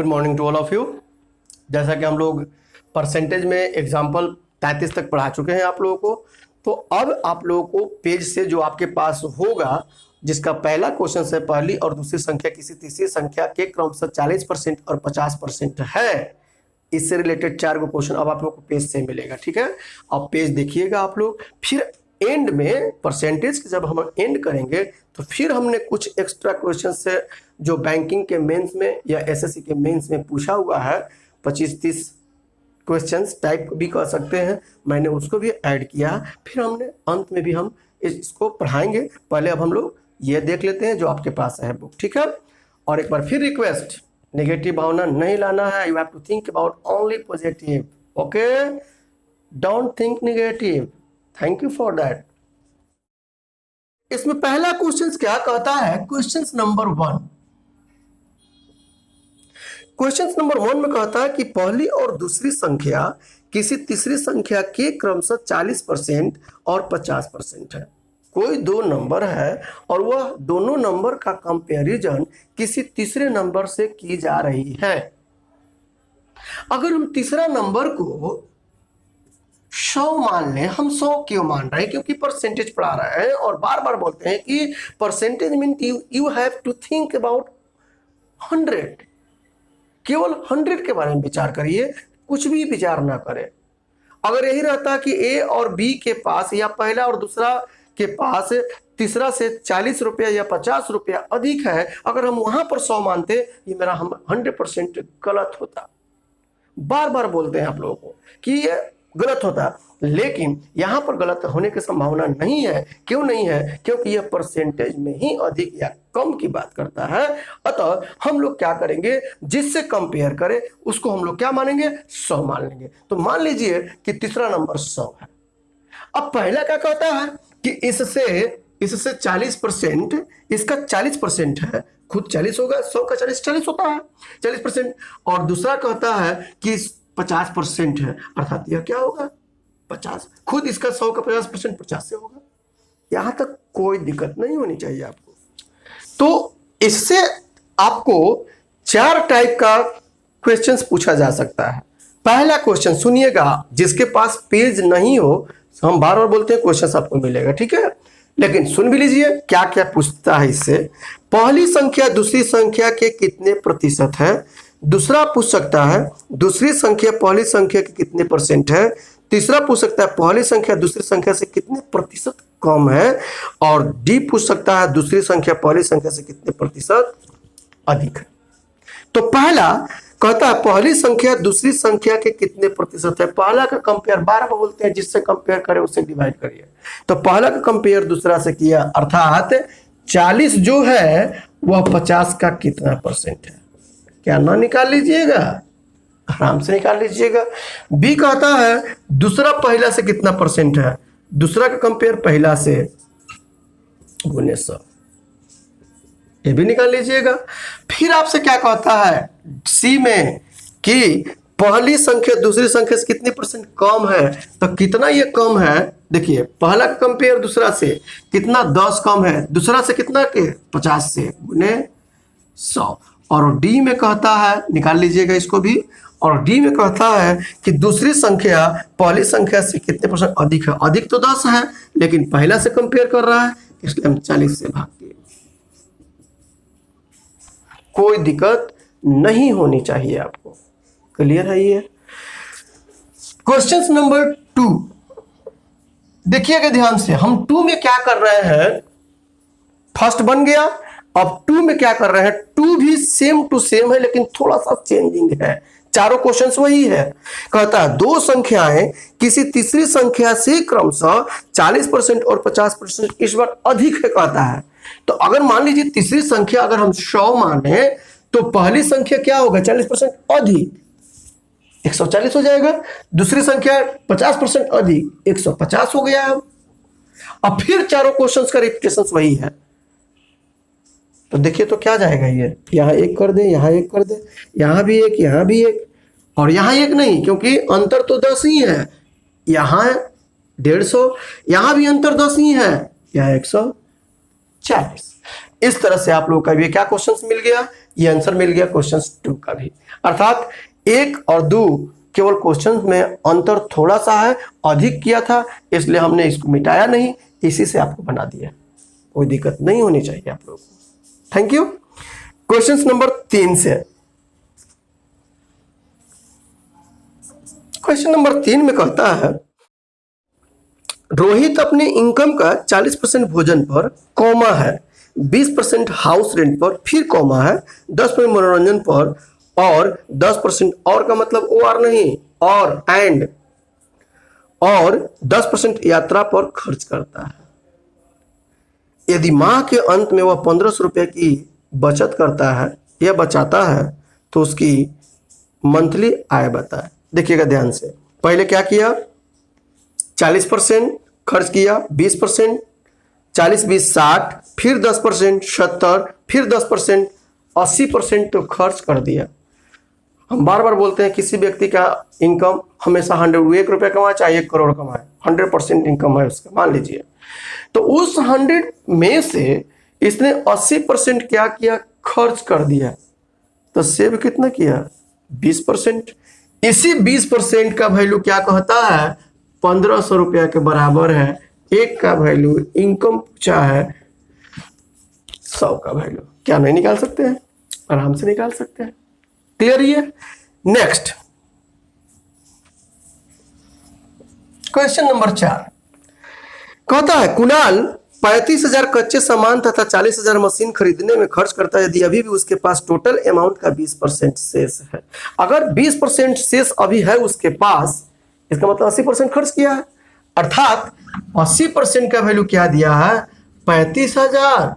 Good morning to all of you. जैसा कि हम लोग परसेंटेज में एग्जाम्पल 33 तक पढ़ा चुके हैं आप लोगों को, तो अब आप लोगों को पेज से जो आपके पास होगा, जिसका पहला क्वेश्चन है पहली और दूसरी संख्या किसी तीसरी संख्या के क्रमशः 40% और 50% है, इससे रिलेटेड 4 गो क्वेश्चन अब आप लोग को पेज से मिलेगा। ठीक है, अब पेज देखिएगा आप लोग। फिर एंड में परसेंटेज जब हम एंड करेंगे तो फिर हमने कुछ एक्स्ट्रा क्वेश्चन से जो बैंकिंग के मेंस में या एसएससी के मेंस में पूछा हुआ है, 25-30 क्वेश्चंस टाइप भी कर सकते हैं, मैंने उसको भी ऐड किया। फिर हमने अंत में भी हम इसको पढ़ाएंगे। पहले अब हम लोग ये देख लेते हैं जो आपके पास है बुक। ठीक है, और एक बार फिर रिक्वेस्ट, नेगेटिव भावना नहीं लाना है। You have to think about only positive. Okay, don't think negative. Thank you for that. इसमें पहला क्वेश्चन क्या कहता है, क्वेश्चन नंबर 1। क्वेश्चन नंबर 1 में कहता है कि पहली और दूसरी संख्या किसी तीसरी संख्या के क्रमशः 40% और 50% है। कोई दो नंबर है और वह दोनों नंबर का कंपैरिजन किसी तीसरे नंबर से की जा रही है। अगर हम तीसरा नंबर को 100 मान लें, हम 100 क्यों मान रहे हैं? क्योंकि परसेंटेज पढ़ा रहे हैं और बार बार बोलते हैं कि percentage mean you have to think about 100। केवल 100 के बारे में विचार करिए, कुछ भी विचार ना करें। अगर यही रहता कि ए और बी के पास या पहला और दूसरा के पास तीसरा से 40 रुपया या 50 रुपया अधिक है, अगर हम वहां पर 100 मानते, ये मेरा हम 100% गलत होता। बार बार बोलते हैं आप लोगों को कि ये गलत होता, लेकिन यहां पर गलत होने की संभावना नहीं है। क्यों नहीं है? क्योंकि यह परसेंटेज में ही अधिक या कम की बात करता है। अतः हम लोग क्या करेंगे, जिससे कंपेयर करें उसको हम लोग क्या मानेंगे, 100 मान लेंगे। तो मान लीजिए कि तीसरा नंबर 100 है। अब पहला क्या कहता है कि इससे 40%, इसका 40% है, खुद 40 होगा, 100 का 40 होता है 40%। और दूसरा कहता है कि 50% है, अर्थात यह क्या होगा 50, खुद इसका 100 का 50% 50 से होगा। यहां तक कोई दिक्कत नहीं होनी चाहिए आपको। तो इससे आपको 4 टाइप का क्वेश्चंस पूछा जा सकता है। पहला क्वेश्चन सुनिएगा, जिसके पास पेज नहीं हो, हम बार बार बोलते हैं क्वेश्चन आपको मिलेगा, ठीक है, लेकिन सुन भी लीजिए क्या क्या पूछता है इससे। पहली संख्या दूसरी संख्या के कितने प्रतिशत है? दूसरा पूछ सकता है दूसरी संख्या पहली संख्या के कितने % है? तीसरा पूछ सकता है पहली संख्या दूसरी संख्या से कितने प्रतिशत कम है? और डी पूछ सकता है दूसरी संख्या पहली संख्या से कितने प्रतिशत अधिक है। तो पहला कहता है पहली संख्या दूसरी संख्या के कितने प्रतिशत है। पहला का कंपेयर, 12 बोलते हैं, जिससे कंपेयर करें उससे डिवाइड करिए। तो पहला का कंपेयर दूसरा से किया, अर्थात 40 जो है वह 50 का कितना % है? क्या ना निकाल लीजिएगा, आराम से निकाल लीजिएगा। बी कहता है दूसरा पहला से कितना % है। दूसरा का कंपेयर पहला से गुने 100, ये भी निकाल लीजिएगा। फिर आपसे क्या कहता है सी में कि पहली संख्या दूसरी संख्या से कितने % कम है। तो कितना ये कम है, देखिए पहला का कंपेयर दूसरा से कितना 10 कम है, दूसरा से कितना के 50 से गुने 100। और डी में कहता है, निकाल लीजिएगा इसको भी, और डी में कहता है कि दूसरी संख्या पहली संख्या से कितने % अधिक है। अधिक तो 10 है, लेकिन पहला से कंपेयर कर रहा है, इसलिए हम 40 से भाग दिए। कोई दिक्कत नहीं होनी चाहिए आपको। क्लियर है ये? क्वेश्चन नंबर 2 देखिएगा ध्यान से। हम 2 में क्या कर रहे हैं, फर्स्ट बन गया, अब 2 में क्या कर रहे हैं, 2 भी सेम टू सेम है, लेकिन थोड़ा सा चेंजिंग है। चारों क्वेश्चंस वही है। कहता है दो संख्याएं किसी तीसरी संख्या से क्रमशः 40% और 50% इस बार अधिक है कहता है। तो अगर मान लीजिए तीसरी संख्या अगर हम 100 माने, तो पहली संख्या क्या होगा 40% अधिक, 140 हो जाएगा। दूसरी संख्या 50% अधिक, 150 हो गया। अब फिर चारों क्वेश्चंस का रिपीटेशन वही है। तो देखिए तो क्या जाएगा, ये यहाँ 1 कर दे, यहाँ 1 कर दे, यहाँ भी 1, यहाँ भी 1, और यहाँ 1 नहीं, क्योंकि अंतर तो 10 ही है। यहाँ 150, यहाँ भी अंतर 10 ही है, यहाँ 140। इस तरह से आप लोगों का भी क्या क्वेश्चन मिल गया ये आंसर मिल गया क्वेश्चन 2 का भी। अर्थात 1 और 2 केवल क्वेश्चन में अंतर थोड़ा सा है, अधिक किया था इसलिए हमने इसको मिटाया नहीं, इसी से आपको बना दिया। कोई दिक्कत नहीं होनी चाहिए आप लोगों को। Thank you. क्वेश्चन नंबर 3 से, क्वेश्चन नंबर 3 में कहता है रोहित अपने इनकम का 40% भोजन पर कॉमा है, 20% हाउस रेंट पर, फिर कॉमा है, 10% मनोरंजन पर और 10% और का मतलब ओ आर नहीं, और एंड, और 10% यात्रा पर खर्च करता है। यदि माह के अंत में वह 1500 रुपये की बचत करता है या बचाता है तो उसकी मंथली आय बताए। देखिएगा ध्यान से, पहले क्या किया, 40% खर्च किया, 20%, 40 20 60, फिर 10% 70, फिर 10% 80% तो खर्च कर दिया। हम बार बार बोलते हैं किसी व्यक्ति का इनकम हमेशा 100 रुपये कमाए चाहे 1 करोड़ कमाए, 100% इनकम है उसका मान लीजिए, तो उस 100 में से इसने 80% क्या किया, खर्च कर दिया, तो सेव कितना किया, 20%। इसी 20% का वैल्यू क्या कहता है, 1500 रुपया के बराबर है। एक का वैल्यू इनकम पूछा है, 100 का वैल्यू क्या नहीं निकाल सकते हैं, आराम से निकाल सकते हैं। क्लियर ये। नेक्स्ट क्वेश्चन नंबर 4 कहता है कुणाल 35,000 कच्चे सामान तथा 40,000 मशीन खरीदने में खर्च करता है यदि अभी भी उसके पास टोटल अमाउंट का 20% शेष है। अगर 20% शेष अभी है उसके पास, इसका मतलब 80% खर्च किया है, अर्थात 80% का वैल्यू क्या दिया है, 35,000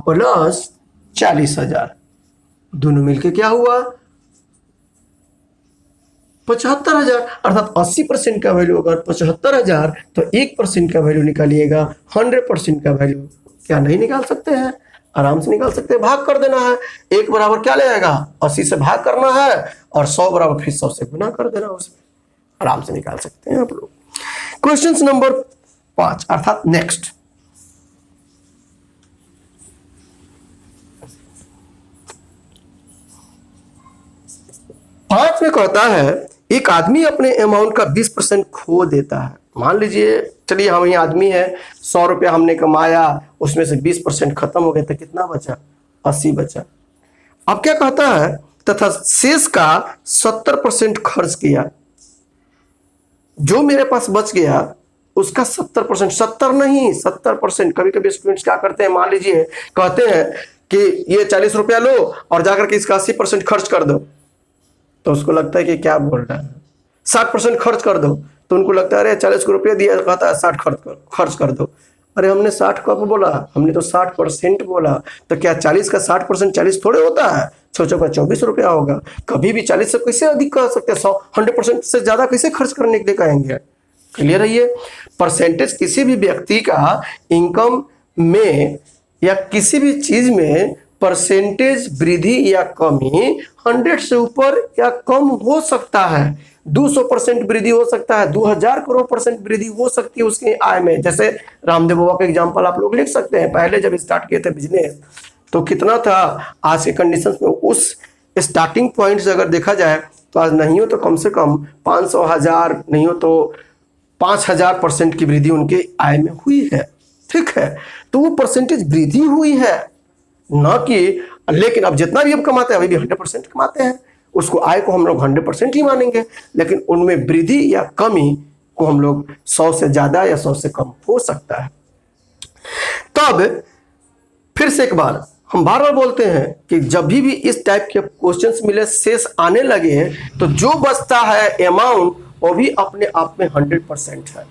प्लस 40,000, दोनों मिलके क्या हुआ, 75,000। अर्थात 80% का वैल्यू अगर 75,000 तो 1% का वैल्यू निकालिएगा, 100% का वैल्यू क्या नहीं निकाल सकते हैं, आराम से निकाल सकते हैं। भाग कर देना है, 1 बराबर क्या ले आएगा, 80 से भाग करना है और 100 बराबर फिर 100 से गुना कर देना, उसमें आराम से निकाल सकते हैं आप लोग। क्वेश्चन नंबर 5 अर्थात नेक्स्ट, पांच में कहता है एक आदमी अपने अमाउंट का 20% खो देता है। मान लीजिए, चलिए हम ये आदमी है, 100 रुपया हमने कमाया, उसमें से 20% खत्म हो गया तो कितना बचा, 80 बचा। अब क्या कहता है, तथा शेष का 70% खर्च किया, जो मेरे पास बच गया उसका 70%, 70 नहीं 70%। कभी कभी स्टूडेंट्स क्या करते हैं, मान लीजिए कहते हैं कि ये 40 रुपया लो और जाकर के इसका 80% खर्च कर दो, तो उसको लगता है कि क्या बोल रहा है, 60% खर्च कर दो, तो उनको लगता है अरे 40 रुपये दिया, कहता है 60 खर्च कर दो। अरे हमने 60 कब बोला, हमने तो 60% बोला, तो क्या 40 का 60% 40 थोड़े होता है, 6 का 24 रुपया होगा। कभी भी 40 से कैसे अधिक कह सकते हैं, 100% से ज्यादा कैसे खर्च करने के लिए कहेंगे। क्लियर है ये। परसेंटेज किसी भी व्यक्ति का इनकम में या किसी भी चीज में परसेंटेज वृद्धि या कमी 100 से ऊपर या कम हो सकता है। 200% वृद्धि हो सकता है, 2000 करोड़ % वृद्धि हो सकती है उसकी आय में। जैसे रामदेव बाबा का एग्जांपल आप लोग लिख सकते हैं, पहले जब स्टार्ट किए थे बिजनेस तो कितना था, आज के कंडीशंस में उस स्टार्टिंग पॉइंट से अगर देखा जाए तो आज नहीं हो तो कम से कम 500 1000 नहीं हो तो 5000% की वृद्धि उनके आय में हुई है। ठीक है, तो वो परसेंटेज वृद्धि हुई है, ना कि लेकिन अब जितना भी हम कमाते हैं अभी भी 100% कमाते हैं, उसको आय को हम लोग 100% ही मानेंगे, लेकिन उनमें वृद्धि या कमी को हम लोग 100 से ज्यादा या 100 से कम हो सकता है। तब फिर से एक बार हम बार बार बोलते हैं कि जब भी इस टाइप के क्वेश्चंस मिले, शेष आने लगे, तो जो बचता है अमाउंट वो भी अपने आप में 100% है।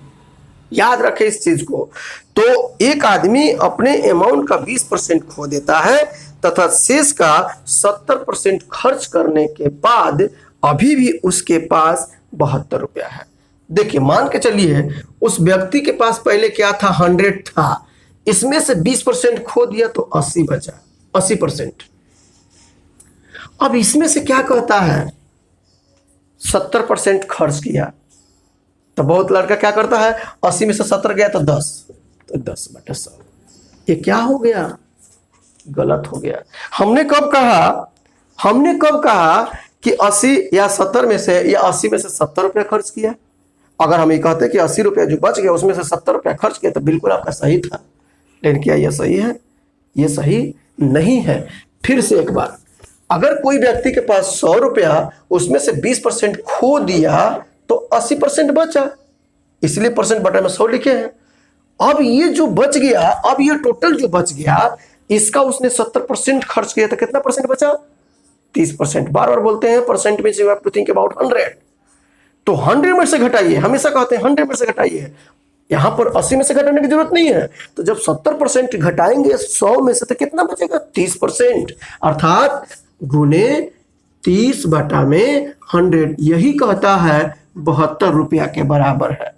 याद रखें इस चीज को। तो एक आदमी अपने अमाउंट का 20% खो देता है तथा शेष का 70% खर्च करने के बाद अभी भी उसके पास 72 रुपया है। देखिए, मान के चलिए उस व्यक्ति के पास पहले क्या था, 100 था, इसमें से 20% खो दिया तो 80 बचा, 80%। अब इसमें से क्या कहता है, 70% खर्च किया, तो बहुत लड़का क्या करता है, 80 में से 70 गया तो 10, तो 10/100। ये क्या हो गया, गलत हो गया। हमने कब कहा हमने कब कहा कि 80 या 70 में से या 80 में से 70 रुपया खर्च किया? अगर हम ये कहते कि 80 रुपया जो बच गया उसमें से 70 रुपया खर्च किया तो बिल्कुल आपका सही था। लेकिन क्या यह सही है? ये सही नहीं है। फिर से एक बार, अगर कोई व्यक्ति के पास 100 रुपया उसमें से 20% खो दिया तो 80% बचा, इसलिए परसेंट बटा में 100 लिखे हैं। अब ये जो बच गया, अब ये टोटल जो बच गया इसका उसने 70% खर्च किया तो कितना परसेंट बचा? 30%। बार बार बोलते हैं परसेंट में you have to think about 100। तो 100 में से घटाइए, हमेशा कहते हैं 100 में से घटाइए, यहां पर 80 में से घटाने की जरूरत नहीं है। तो जब 70% घटाएंगे 100 में से तो कितना बचेगा? 30%, अर्थात गुने 30 बटा में 100। यही कहता है 72 रुपया के बराबर है।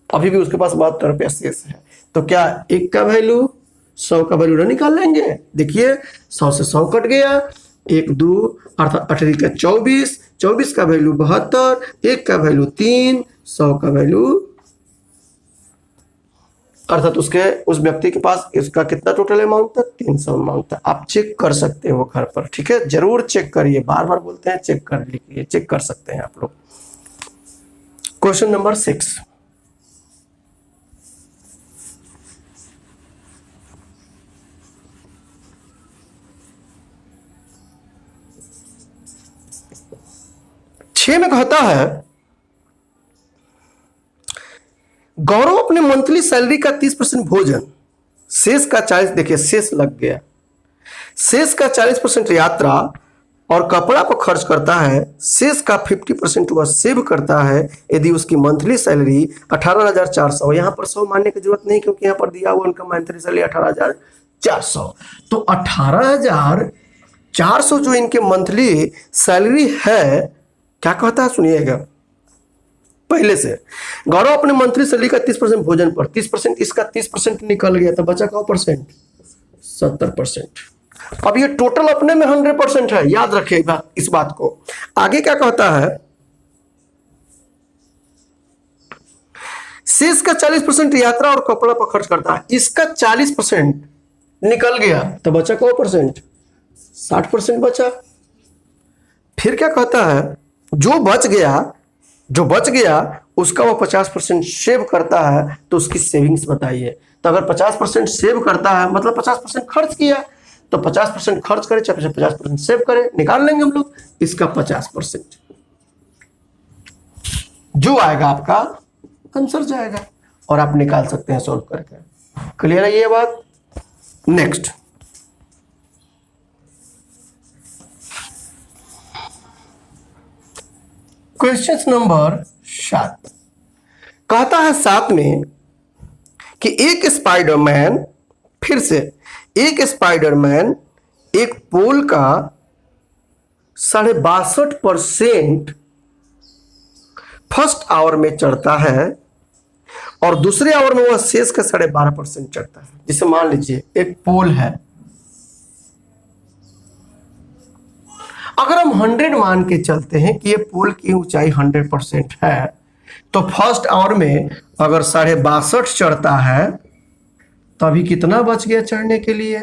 अभी भी उसके पास 72 रुपया शेष है। तो क्या 1 का वैल्यू 100 का वैल्यू न निकाल लेंगे? देखिए 100 से 100 कट गया, 1 2 अर्थात 18 का 24, 24 का वैल्यू 72, 1 का वैल्यू 3, 100 का वैल्यू, अर्थात उसके उस व्यक्ति के पास इसका कितना टोटल अमाउंट था? 300 अमाउंट था। आप चेक कर सकते हो घर पर, ठीक है? जरूर चेक करिए, बार बार बोलते हैं चेक कर लीजिए, चेक कर सकते हैं आप लोग। क्वेश्चन नंबर 6, में कहता है गौरव अपने मंथली सैलरी का 30% भोजन, शेष का 40, देखिए शेष लग गया, शेष का 40% यात्रा और कपड़ा पर खर्च करता है, शेष का 50% वह सेव करता है यदि उसकी मंथली सैलरी 18,400। यहां पर 100 मानने की जरूरत नहीं क्योंकि यहां पर दिया हुआ उनका मंथली सैलरी 18,400। तो 18,400 जो इनके मंथली सैलरी है, क्या कहता है सुनिएगा पहले से। गौरव अपने मंथली सैलरी का 30% भोजन पर, 30% इसका 30% निकल गया तो बचा का परसेंट 70%। अब ये टोटल अपने में 100% है, याद रखिएगा इस बात को। आगे क्या कहता है, शेष का 40% यात्रा और कपड़ा पर खर्च करता है, इसका 40% निकल गया तो बचा का परसेंट 60% बचा। फिर क्या कहता है, जो बच गया उसका वो 50% सेव करता है तो उसकी सेविंग्स बताइए। तो अगर 50% सेव करता है मतलब 50% खर्च किया, तो 50% खर्च करे चाहे 50% सेव करे, निकाल लेंगे हम लोग इसका 50%, जो आएगा आपका आंसर जाएगा और आप निकाल सकते हैं सॉल्व करके। क्लियर है ये बात? नेक्स्ट, क्वेश्चन नंबर 7 कहता है 7 में कि एक स्पाइडरमैन, फिर से एक स्पाइडरमैन एक पोल का 62.5% फर्स्ट आवर में चढ़ता है और दूसरे आवर में वह शेष का 12.5% चढ़ता है। जिसे मान लीजिए एक पोल है, अगर हम 100 मान के चलते हैं कि ये पोल की ऊंचाई 100% है, तो फर्स्ट आवर में अगर 62.5 चढ़ता है तो अभी कितना बच गया चढ़ने के लिए?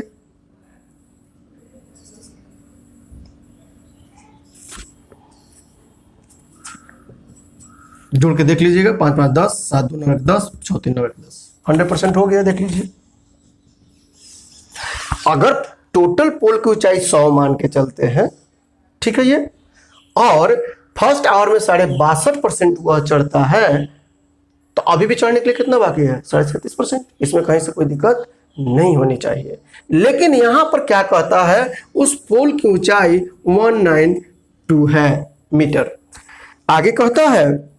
जोड़ के देख लीजिएगा, 5 5 10, 7 2 9 10, 6 3 9 10, 100% हो गया। देख लीजिए, अगर टोटल पोल की ऊंचाई 100 मान के चलते हैं, ठीक है ये, और फर्स्ट आवर में 62.5% वह चढ़ता है, तो अभी भी चढ़ने के लिए कितना बाकी है? 37%। इसमें कहीं से कोई दिक्कत नहीं होनी चाहिए। लेकिन यहां पर क्या कहता है, उस पोल की ऊंचाई 192 है मीटर। आगे कहता है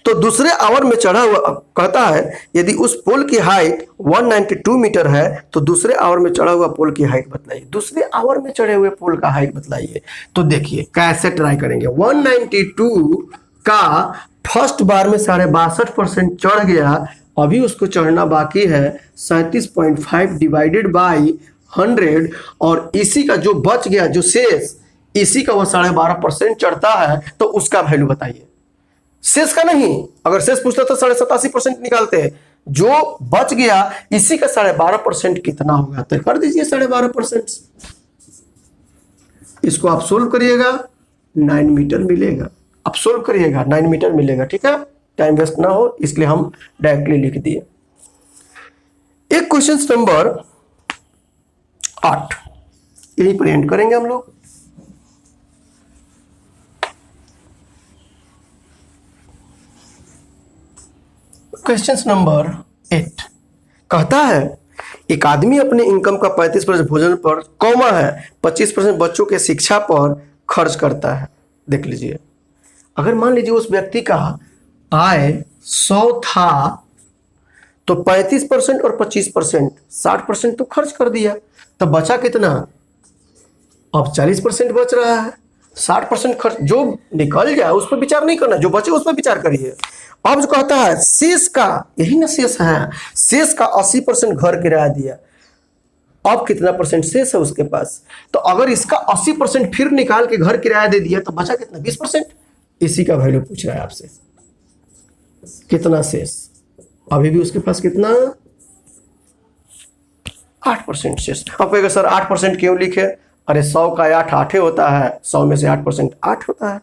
तो दूसरे आवर में चढ़ा हुआ, कहता है यदि उस पोल की हाइट 192 मीटर है तो दूसरे आवर में चढ़ा हुआ पोल की हाइट बतलाइए। दूसरे आवर में चढ़े हुए पोल का हाइट बतलाइए। तो देखिए कैसे ट्राई करेंगे। 192 का फर्स्ट बार में 62.5% चढ़ गया, अभी उसको चढ़ना बाकी है 37.5 डिवाइडेड बाई 100, और इसी का जो बच गया, जो शेष, इसी का वो 12.5% चढ़ता है, तो उसका वैल्यू बताइए। शेष का नहीं, अगर शेष पूछता तो 87.5% निकालते हैं। जो बच गया इसी का 12.5% कितना होगा, तो कर दीजिए 12.5%। इसको आप सोल्व करिएगा, 9 मीटर मिलेगा। आप सोल्व करिएगा, 9 मीटर मिलेगा। ठीक है, टाइम वेस्ट ना हो इसलिए हम डायरेक्टली लिख दिए। एक क्वेश्चन नंबर 8 यहीं पर एंड करेंगे हम लोग। क्वेश्चन नंबर 8 कहता है एक आदमी अपने इनकम का 35% भोजन पर कौमा है 25% बच्चों के शिक्षा पर खर्च करता है। देख लीजिए, अगर मान लीजिए उस व्यक्ति का आय 100 था तो 35% और 25% 60% तो खर्च कर दिया, तो बचा कितना? अब 40% बच रहा है। 60% खर्च जो निकल जाए उस पर विचार नहीं करना, जो बचे उस पर विचार करिए। अब जो कहता है शेष का, यही ना शेष है, शेष का 80% घर किराया दिया, अब कितना परसेंट शेष है उसके पास? तो अगर इसका 80% फिर निकाल के घर किराया दे दिया तो बचा कितना? 20%। इसी का वैल्यू पूछ रहा है आपसे, कितना शेष? अभी भी उसके पास कितना? 8% शेष। अब कहेगा सर 8% क्यों लिखे? अरे 100 का 8 होता है, 100 में से 8% 8 होता है,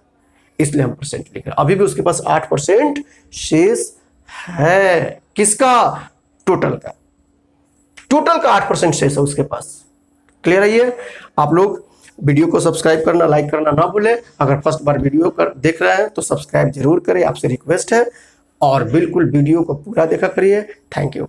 इसलिए हम परसेंट लिख रहे हैं। अभी भी उसके पास 8% शेष है। किसका? टोटल का। टोटल का 8% शेष है उसके पास। क्लियर है ये? आप लोग वीडियो को सब्सक्राइब करना, लाइक करना ना भूलें। अगर फर्स्ट बार वीडियो देख रहे हैं तो सब्सक्राइब जरूर करें, आपसे रिक्वेस्ट है। और बिल्कुल वीडियो को पूरा देखा करिए। Thank you.